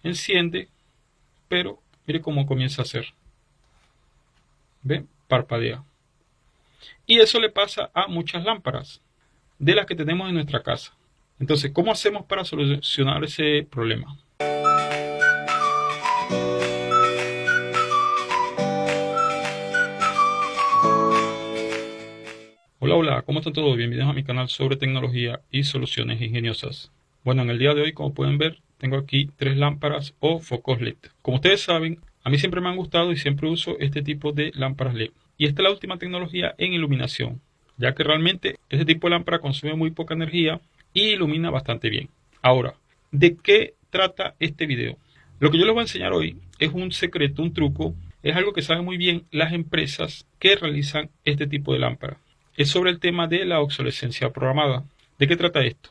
enciende, pero mire cómo comienza a hacer. ¿Ven? Parpadea. Y eso le pasa a muchas lámparas de las que tenemos en nuestra casa. Entonces, ¿cómo hacemos para solucionar ese problema? Hola, hola, ¿cómo están todos? Bienvenidos a mi canal sobre tecnología y soluciones ingeniosas. Bueno, en el día de hoy, como pueden ver, tengo aquí 3 lámparas o focos LED. Como ustedes saben, a mí siempre me han gustado y siempre uso este tipo de lámparas LED. Y esta es la última tecnología en iluminación, ya que realmente este tipo de lámpara consume muy poca energía y ilumina bastante bien. Ahora, ¿de qué trata este video? Lo que yo les voy a enseñar hoy es un secreto, un truco, es algo que saben muy bien las empresas que realizan este tipo de lámparas. Es sobre el tema de la obsolescencia programada. ¿De qué trata esto?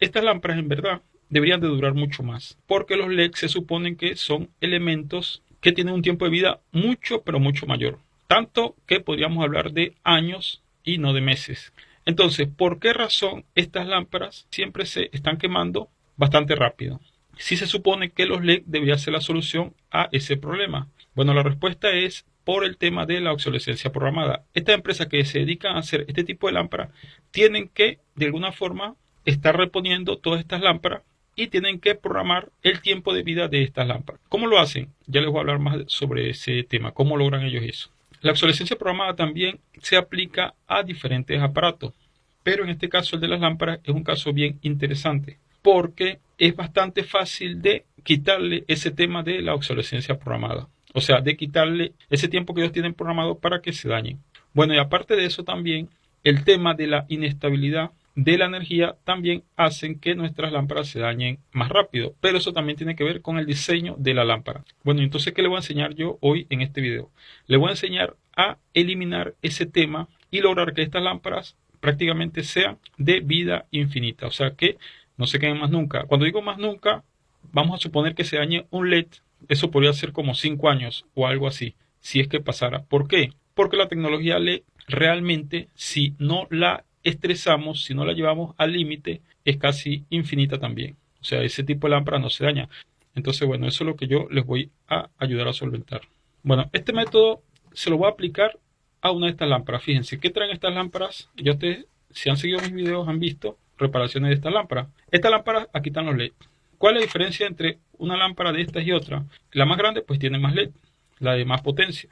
Estas lámparas en verdad deberían de durar mucho más, porque los LED se suponen que son elementos que tienen un tiempo de vida mucho, pero mucho mayor. Tanto que podríamos hablar de años y no de meses. Entonces, ¿por qué razón estas lámparas siempre se están quemando bastante rápido? Si se supone que los LED debería ser la solución a ese problema. Bueno, la respuesta es por el tema de la obsolescencia programada. Estas empresas que se dedican a hacer este tipo de lámparas tienen que, de alguna forma, estar reponiendo todas estas lámparas y tienen que programar el tiempo de vida de estas lámparas. ¿Cómo lo hacen? Ya les voy a hablar más sobre ese tema, cómo logran ellos eso. La obsolescencia programada también se aplica a diferentes aparatos, pero en este caso el de las lámparas es un caso bien interesante, porque es bastante fácil de quitarle ese tema de la obsolescencia programada. O sea, de quitarle ese tiempo que ellos tienen programado para que se dañen. Bueno, y aparte de eso también, el tema de la inestabilidad de la energía también hacen que nuestras lámparas se dañen más rápido. Pero eso también tiene que ver con el diseño de la lámpara. Bueno, entonces, ¿qué le voy a enseñar yo hoy en este video? Le voy a enseñar a eliminar ese tema y lograr que estas lámparas prácticamente sean de vida infinita. O sea, que no se queden más nunca. Cuando digo más nunca, vamos a suponer que se dañe un LED. Eso podría ser como 5 años o algo así, si es que pasara. ¿Por qué? Porque la tecnología LED realmente, si no la estresamos, si no la llevamos al límite, es casi infinita también. O sea, ese tipo de lámpara no se daña. Entonces, bueno, eso es lo que yo les voy a ayudar a solventar. Bueno, este método se lo voy a aplicar a una de estas lámparas. Fíjense, ¿qué traen estas lámparas? Ya ustedes, si han seguido mis videos, han visto reparaciones de estas lámparas. Estas lámparas, aquí están los LED. ¿Cuál es la diferencia entre una lámpara de estas y otra? La más grande pues tiene más LED, la de más potencia.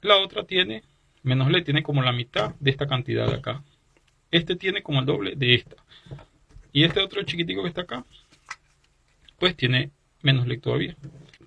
La otra tiene menos LED, tiene como la mitad de esta cantidad de acá. Este tiene como el doble de esta. Y este otro chiquitico que está acá, pues tiene menos LED todavía.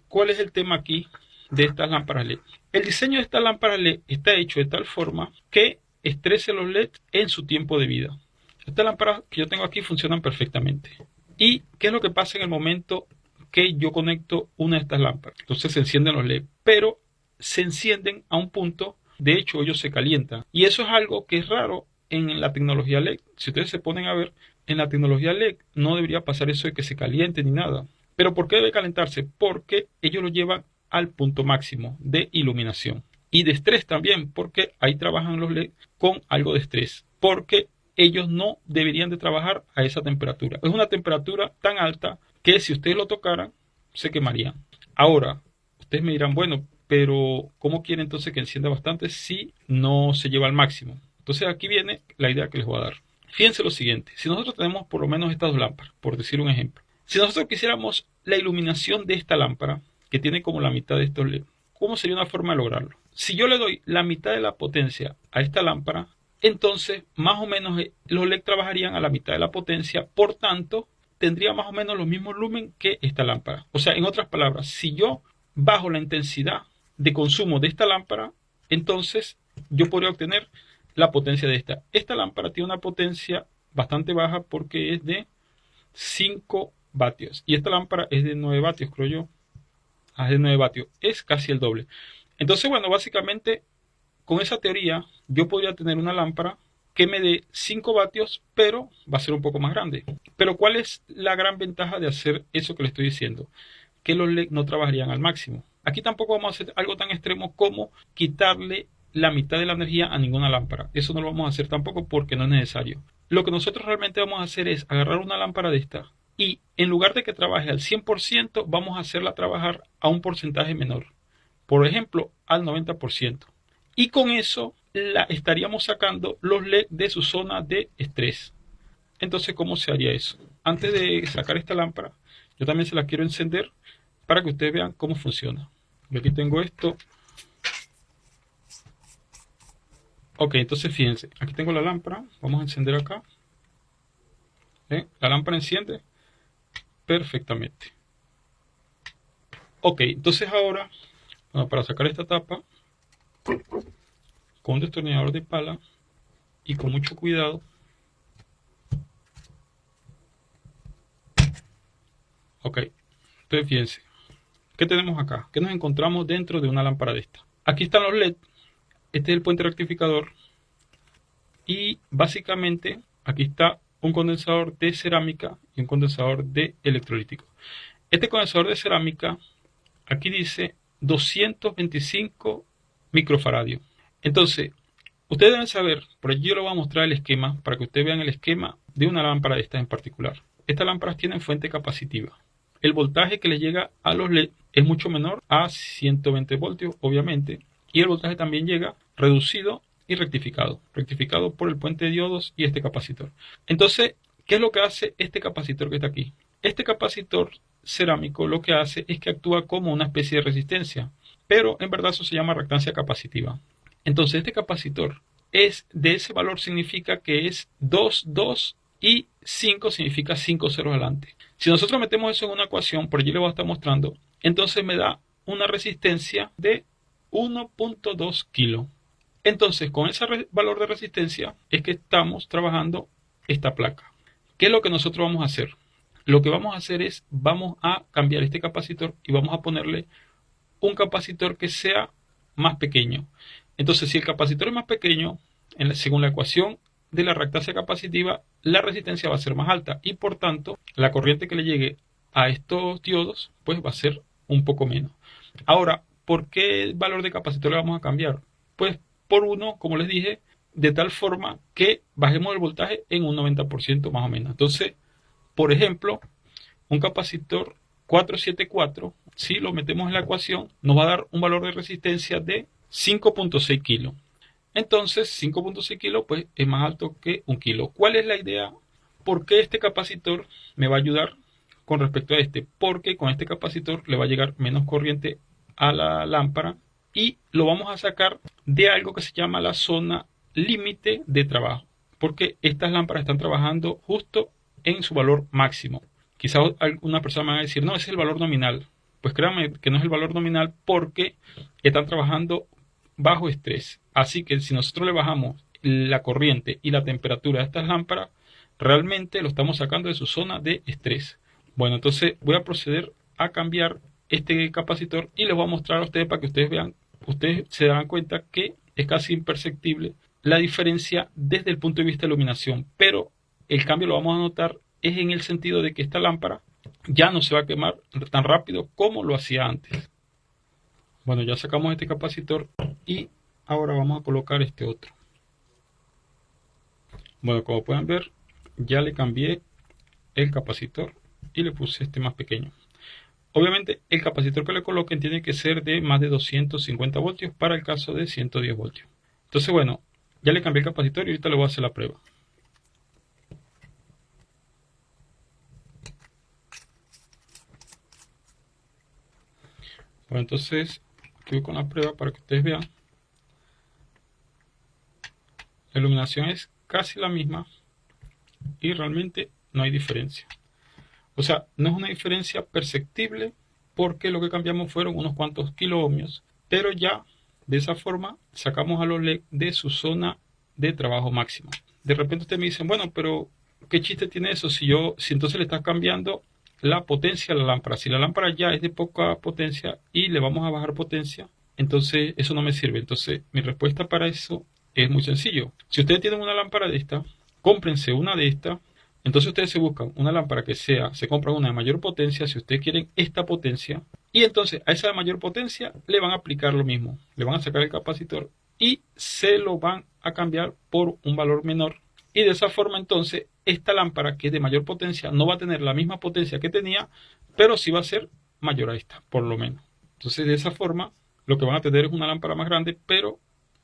¿Cuál es el tema aquí de estas lámparas LED? El diseño de estas lámparas LED está hecho de tal forma que estrese los LED en su tiempo de vida. Estas lámparas que yo tengo aquí funcionan perfectamente. ¿Y qué es lo que pasa en el momento que yo conecto una de estas lámparas? Entonces se encienden los LED, pero se encienden a un punto, de hecho ellos se calientan. Y eso es algo que es raro en la tecnología LED. Si ustedes se ponen a ver, en la tecnología LED no debería pasar eso de que se caliente ni nada. ¿Pero por qué debe calentarse? Porque ellos lo llevan al punto máximo de iluminación. Y de estrés también, porque ahí trabajan los LED con algo de estrés. Porque ellos no deberían de trabajar a esa temperatura. Es una temperatura tan alta que si ustedes lo tocaran, se quemarían. Ahora, ustedes me dirán, bueno, pero ¿cómo quiere entonces que encienda bastante si no se lleva al máximo? Entonces aquí viene la idea que les voy a dar. Fíjense lo siguiente, si nosotros tenemos por lo menos estas dos lámparas, por decir un ejemplo. Si nosotros quisiéramos la iluminación de esta lámpara, que tiene como la mitad de estos LED, ¿cómo sería una forma de lograrlo? Si yo le doy la mitad de la potencia a esta lámpara, entonces más o menos los LED trabajarían a la mitad de la potencia, por tanto tendría más o menos los mismos lumen que esta lámpara. O sea, en otras palabras, si yo bajo la intensidad de consumo de esta lámpara, entonces yo podría obtener la potencia de esta. Esta lámpara tiene una potencia bastante baja porque es de 5 vatios y esta lámpara es de 9 vatios, creo yo. Es de 9 vatios, es casi el doble. Entonces, bueno, básicamente con esa teoría yo podría tener una lámpara que me dé 5 vatios, pero va a ser un poco más grande. Pero ¿cuál es la gran ventaja de hacer eso que le estoy diciendo? Que los LED no trabajarían al máximo. Aquí tampoco vamos a hacer algo tan extremo como quitarle la mitad de la energía a ninguna lámpara. Eso no lo vamos a hacer tampoco porque no es necesario. Lo que nosotros realmente vamos a hacer es agarrar una lámpara de esta, y en lugar de que trabaje al 100%, vamos a hacerla trabajar a un porcentaje menor. Por ejemplo, al 90%. Y con eso la estaríamos sacando los LED de su zona de estrés. Entonces, ¿cómo se haría eso? Antes de sacar esta lámpara, yo también se la quiero encender para que ustedes vean cómo funciona. Yo aquí tengo esto. Ok, entonces fíjense, aquí tengo la lámpara. Vamos a encender acá. La lámpara enciende perfectamente. Ok, entonces ahora, para sacar esta tapa, con un destornillador de pala y con mucho cuidado, ok, entonces fíjense, ¿qué tenemos acá? ¿Qué nos encontramos dentro de una lámpara de esta? Aquí están los LED, este es el puente rectificador y básicamente aquí está un condensador de cerámica y un condensador de electrolítico. Este condensador de cerámica, aquí dice 225 microfaradios. Entonces, ustedes deben saber, por allí yo les voy a mostrar el esquema para que ustedes vean el esquema de una lámpara de estas en particular. Estas lámparas tienen fuente capacitiva. El voltaje que les llega a los LED es mucho menor a 120 voltios, obviamente, y el voltaje también llega reducido y rectificado por el puente de diodos y este capacitor. Entonces, ¿qué es lo que hace este capacitor que está aquí? Este capacitor cerámico lo que hace es que actúa como una especie de resistencia, pero en verdad eso se llama reactancia capacitiva. Entonces este capacitor es de ese valor, significa que es 2, 2 y 5 significa 5 ceros adelante. Si nosotros metemos eso en una ecuación, por allí les voy a estar mostrando, entonces me da una resistencia de 1.2 kilos. Entonces con ese valor de resistencia es que estamos trabajando esta placa. ¿Qué es lo que nosotros vamos a hacer? Lo que vamos a hacer es, vamos a cambiar este capacitor y vamos a ponerle un capacitor que sea más pequeño. Entonces, si el capacitor es más pequeño, según la ecuación de la reactancia capacitiva, la resistencia va a ser más alta y por tanto, la corriente que le llegue a estos diodos, pues va a ser un poco menos. Ahora, ¿por qué el valor de capacitor le vamos a cambiar? Pues por uno, como les dije, de tal forma que bajemos el voltaje en un 90% más o menos. Entonces, por ejemplo, un capacitor 474, si lo metemos en la ecuación, nos va a dar un valor de resistencia de 5.6 kilos. Entonces, 5.6 kilos pues, es más alto que un kilo. ¿Cuál es la idea? ¿Por qué este capacitor me va a ayudar con respecto a este? Porque con este capacitor le va a llegar menos corriente a la lámpara y lo vamos a sacar de algo que se llama la zona límite de trabajo. Porque estas lámparas están trabajando justo en su valor máximo. Quizás alguna persona me va a decir, no, ese es el valor nominal. Pues créanme que no es el valor nominal porque están trabajando bajo estrés. Así que si nosotros le bajamos la corriente y la temperatura a estas lámparas, realmente lo estamos sacando de su zona de estrés. Bueno, entonces voy a proceder a cambiar este capacitor y les voy a mostrar a ustedes para que ustedes vean, ustedes se darán cuenta que es casi imperceptible la diferencia desde el punto de vista de iluminación, pero el cambio lo vamos a notar es en el sentido de que esta lámpara ya no se va a quemar tan rápido como lo hacía antes. Bueno, ya sacamos este capacitor y ahora vamos a colocar este otro. Bueno, como pueden ver, ya le cambié el capacitor y le puse este más pequeño. Obviamente el capacitor que le coloquen tiene que ser de más de 250 voltios para el caso de 110 voltios. Entonces bueno, ya le cambié el capacitor y ahorita le voy a hacer la prueba. Bueno, entonces aquí voy con la prueba para que ustedes vean. La iluminación es casi la misma y realmente no hay diferencia. O sea, no es una diferencia perceptible porque lo que cambiamos fueron unos cuantos kiloohmios, pero ya de esa forma sacamos a los LED de su zona de trabajo máximo. De repente ustedes me dicen, bueno, pero ¿qué chiste tiene eso si entonces le estás cambiando la potencia a la lámpara? Si la lámpara ya es de poca potencia y le vamos a bajar potencia, entonces eso no me sirve. Entonces mi respuesta para eso es muy sencillo. Si ustedes tienen una lámpara de esta, cómprense una de estas. Entonces ustedes se buscan una lámpara que se compran una de mayor potencia, si ustedes quieren esta potencia, y entonces a esa de mayor potencia le van a aplicar lo mismo, le van a sacar el capacitor y se lo van a cambiar por un valor menor y de esa forma entonces esta lámpara, que es de mayor potencia, no va a tener la misma potencia que tenía, pero sí va a ser mayor a esta, por lo menos. Entonces de esa forma lo que van a tener es una lámpara más grande, pero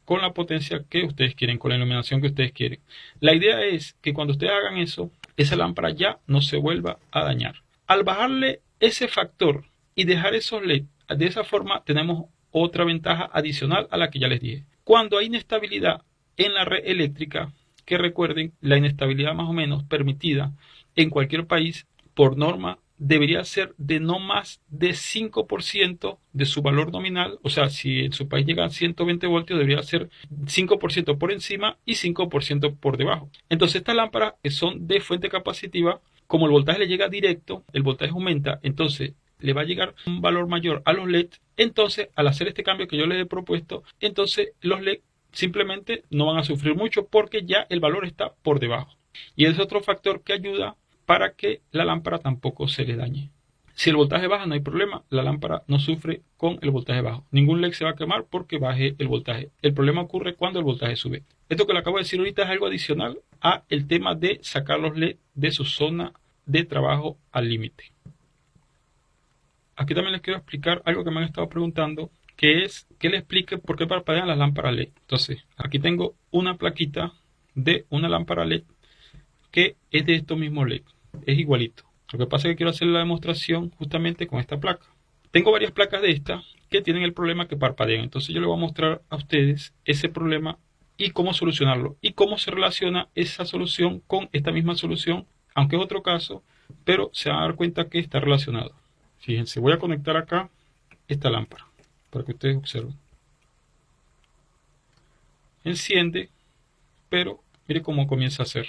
con la potencia que ustedes quieren, con la iluminación que ustedes quieren. La idea es que cuando ustedes hagan eso, esa lámpara ya no se vuelva a dañar. Al bajarle ese factor y dejar esos LED, de esa forma tenemos otra ventaja adicional a la que ya les dije. Cuando hay inestabilidad en la red eléctrica, que recuerden, la inestabilidad más o menos permitida en cualquier país por norma debería ser de no más de 5% de su valor nominal. O sea, si en su país llega a 120 voltios, debería ser 5% por encima y 5% por debajo. Entonces estas lámparas que son de fuente capacitiva, como el voltaje le llega directo, el voltaje aumenta, entonces le va a llegar un valor mayor a los LED. Entonces, al hacer este cambio que yo les he propuesto, entonces los LED simplemente no van a sufrir mucho porque ya el valor está por debajo. Y es otro factor que ayuda para que la lámpara tampoco se le dañe. Si el voltaje baja no hay problema, la lámpara no sufre con el voltaje bajo. Ningún LED se va a quemar porque baje el voltaje. El problema ocurre cuando el voltaje sube. Esto que le acabo de decir ahorita es algo adicional a el tema de sacar los LED de su zona de trabajo al límite. Aquí también les quiero explicar algo que me han estado preguntando, que es que les explique por qué parpadean las lámparas LED. Entonces, aquí tengo una plaquita de una lámpara LED que es de estos mismos LED. Es igualito. Lo que pasa es que quiero hacer la demostración justamente con esta placa. Tengo varias placas de estas que tienen el problema que parpadean. Entonces yo les voy a mostrar a ustedes ese problema y cómo solucionarlo. Y cómo se relaciona esa solución con esta misma solución, aunque es otro caso, pero se van a dar cuenta que está relacionado. Fíjense, voy a conectar acá esta lámpara para que ustedes observen. Enciende, pero mire cómo comienza a hacer.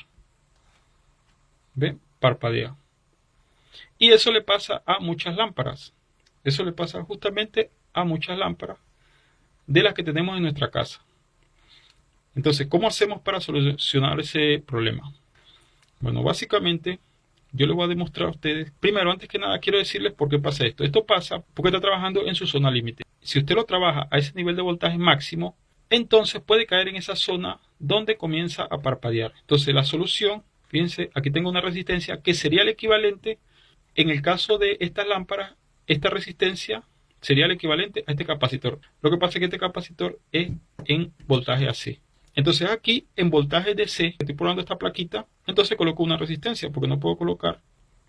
¿Ven? Parpadea. Y eso le pasa a muchas lámparas. Eso le pasa justamente a muchas lámparas de las que tenemos en nuestra casa. Entonces, ¿cómo hacemos para solucionar ese problema? Bueno, básicamente yo les voy a demostrar a ustedes. Primero, antes que nada, quiero decirles por qué pasa esto. Esto pasa porque está trabajando en su zona límite. Si usted lo trabaja a ese nivel de voltaje máximo, entonces puede caer en esa zona donde comienza a parpadear. Entonces, la solución, fíjense, aquí tengo una resistencia que sería el equivalente, en el caso de estas lámparas, esta resistencia sería el equivalente a este capacitor. Lo que pasa es que este capacitor es en voltaje AC. Entonces aquí en voltaje DC, estoy probando esta plaquita, entonces coloco una resistencia porque no puedo colocar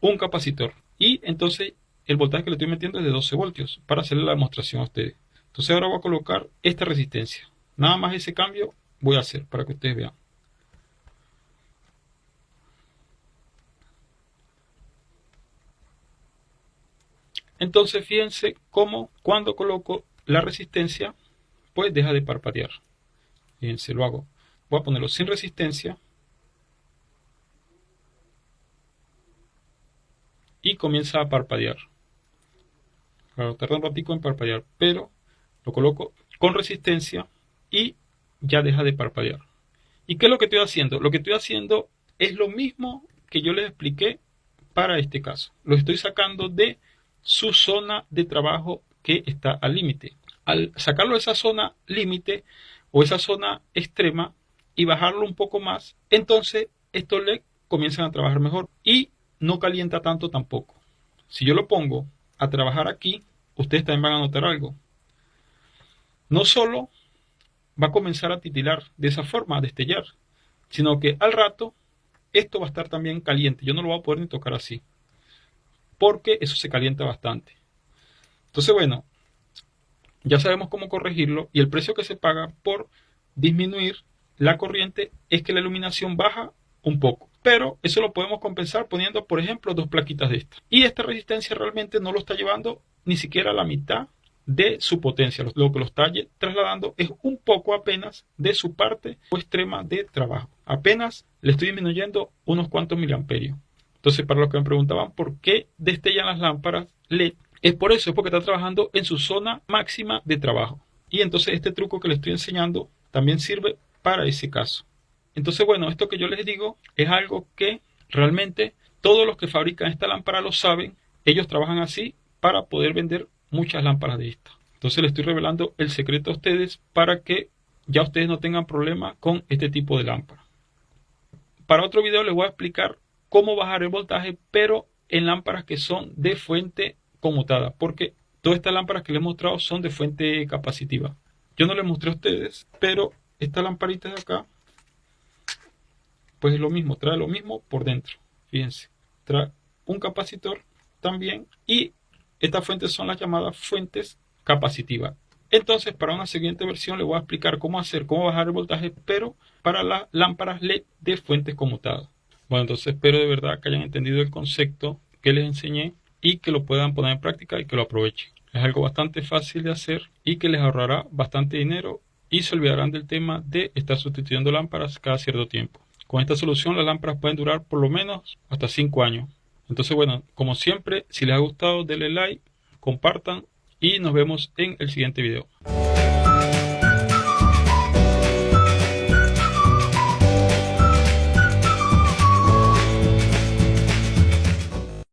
un capacitor. Y entonces el voltaje que le estoy metiendo es de 12 voltios para hacerle la demostración a ustedes. Entonces ahora voy a colocar esta resistencia. Nada más ese cambio voy a hacer para que ustedes vean. Entonces fíjense cómo cuando coloco la resistencia, pues deja de parpadear. Fíjense, lo hago. Voy a ponerlo sin resistencia. Y comienza a parpadear. Claro, tarda un ratico en parpadear, pero lo coloco con resistencia y ya deja de parpadear. ¿Y qué es lo que estoy haciendo? Lo que estoy haciendo es lo mismo que yo les expliqué para este caso. Lo estoy sacando de su zona de trabajo que está al límite. Al sacarlo de esa zona límite o esa zona extrema y bajarlo un poco más, entonces estos LED comienzan a trabajar mejor y no calienta tanto tampoco. Si yo lo pongo a trabajar aquí, ustedes también van a notar algo. No solo va a comenzar a titilar de esa forma, a destellar, sino que al rato esto va a estar también caliente. Yo no lo voy a poder ni tocar así, porque eso se calienta bastante. Entonces, bueno, ya sabemos cómo corregirlo y el precio que se paga por disminuir la corriente es que la iluminación baja un poco. Pero eso lo podemos compensar poniendo, por ejemplo, dos plaquitas de estas. Y esta resistencia realmente no lo está llevando ni siquiera a la mitad de su potencia. Lo que lo está trasladando es un poco apenas de su parte o extrema de trabajo. Apenas le estoy disminuyendo unos cuantos miliamperios. Entonces, para los que me preguntaban por qué destellan las lámparas LED, es por eso, es porque está trabajando en su zona máxima de trabajo. Y entonces este truco que les estoy enseñando también sirve para ese caso. Entonces, bueno, esto que yo les digo es algo que realmente todos los que fabrican esta lámpara lo saben. Ellos trabajan así para poder vender muchas lámparas de estas. Entonces les estoy revelando el secreto a ustedes para que ya ustedes no tengan problema con este tipo de lámpara. para otro video les voy a explicar cómo bajar el voltaje, pero en lámparas que son de fuente conmutada, porque todas estas lámparas que les he mostrado son de fuente capacitiva. Yo no les mostré a ustedes, pero esta lamparita de acá, pues es lo mismo, trae lo mismo por dentro. Fíjense, trae un capacitor también, y estas fuentes son las llamadas fuentes capacitivas. Entonces, para una siguiente versión les voy a explicar cómo bajar el voltaje, pero para las lámparas LED de fuentes conmutadas. Bueno, entonces espero de verdad que hayan entendido el concepto que les enseñé y que lo puedan poner en práctica y que lo aprovechen. Es algo bastante fácil de hacer y que les ahorrará bastante dinero, y se olvidarán del tema de estar sustituyendo lámparas cada cierto tiempo. Con esta solución las lámparas pueden durar por lo menos hasta 5 años. Entonces, bueno, como siempre, si les ha gustado denle like, compartan y nos vemos en el siguiente video.